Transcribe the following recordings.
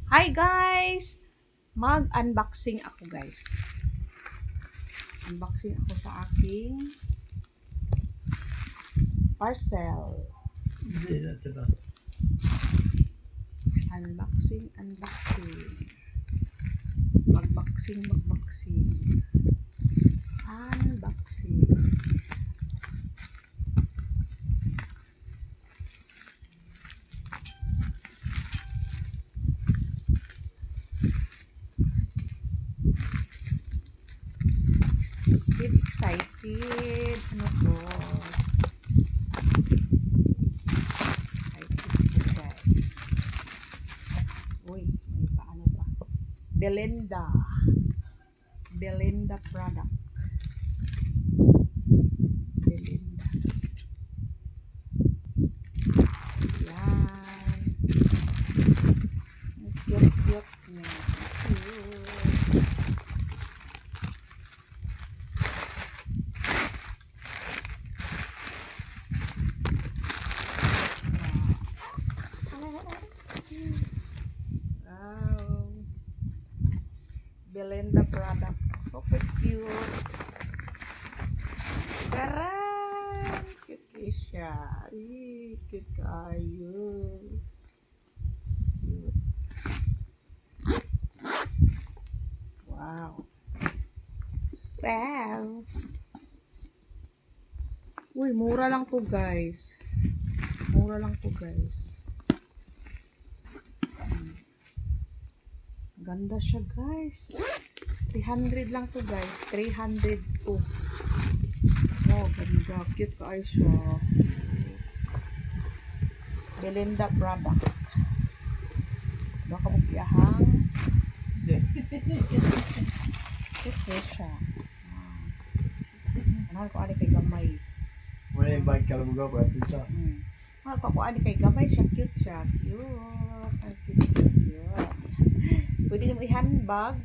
Hi guys! Mag-unboxing ako guys. Unboxing ako sa aking parcel. Unboxing. Magboxing. Unboxing. Excited. Ano to? Excited guys. Uy, may paano pa? Belinda product. Belinda. Yan. Cute niya. Cute. Wow. Belinda product. Super cute. Taran! Cute siya. Cute kayo. Cute. Wow. Wow. Uy, mura lang to guys. Ganda siya guys. 300 lang to guys. 300 to. Wow, ganda. Cute kayo siya. Belinda product. Baka magpiyahang. Cute siya. Mahal ko ani kay gamay. Wala yung bike ka lang mga ba? Mahal ko ani kay gamay siya. Cute siya. Cute. Ang cute. Pwede nyo i-handbag.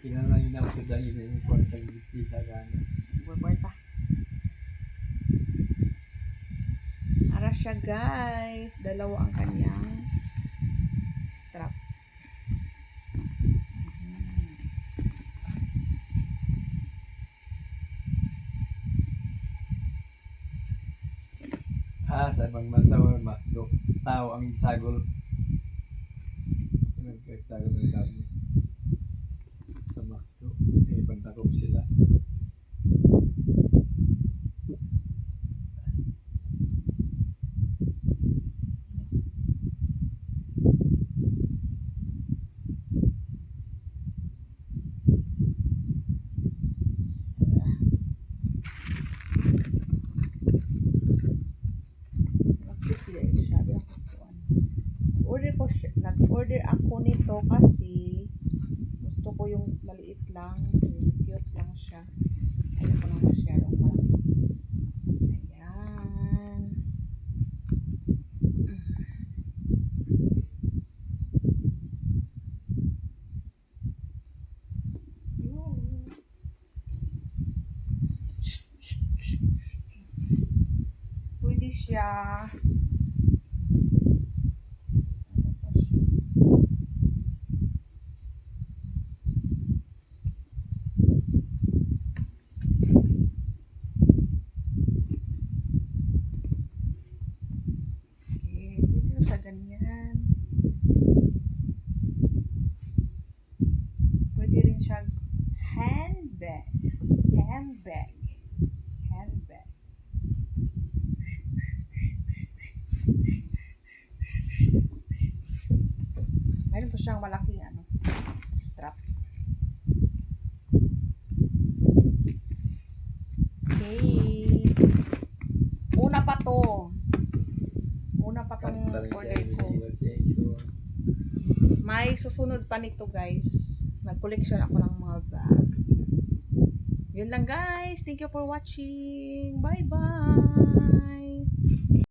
Tingnan lang yun ako dahil yung kwartang kita gano'n. Buwarta. Ara siya guys. Dalawa ang kanyang strap. Sa ibang bansa tao ang sagol. Nagkagtagol ng dami. Sa makdo. Pantakop sila. Nag-order ako nito kasi gusto ko yung maliit lang, cute lang siya. Ayaw ko lang masyadong malaki. Ayan. Pwede siya. Ganyan. Pwede rin siyang handbag. Mayroon po siyang malaking strap. Okay. Una pa tong order ko. May susunod pa nito guys. Nag-collection ako ng mga bag. Yun lang guys. Thank you for watching. Bye bye.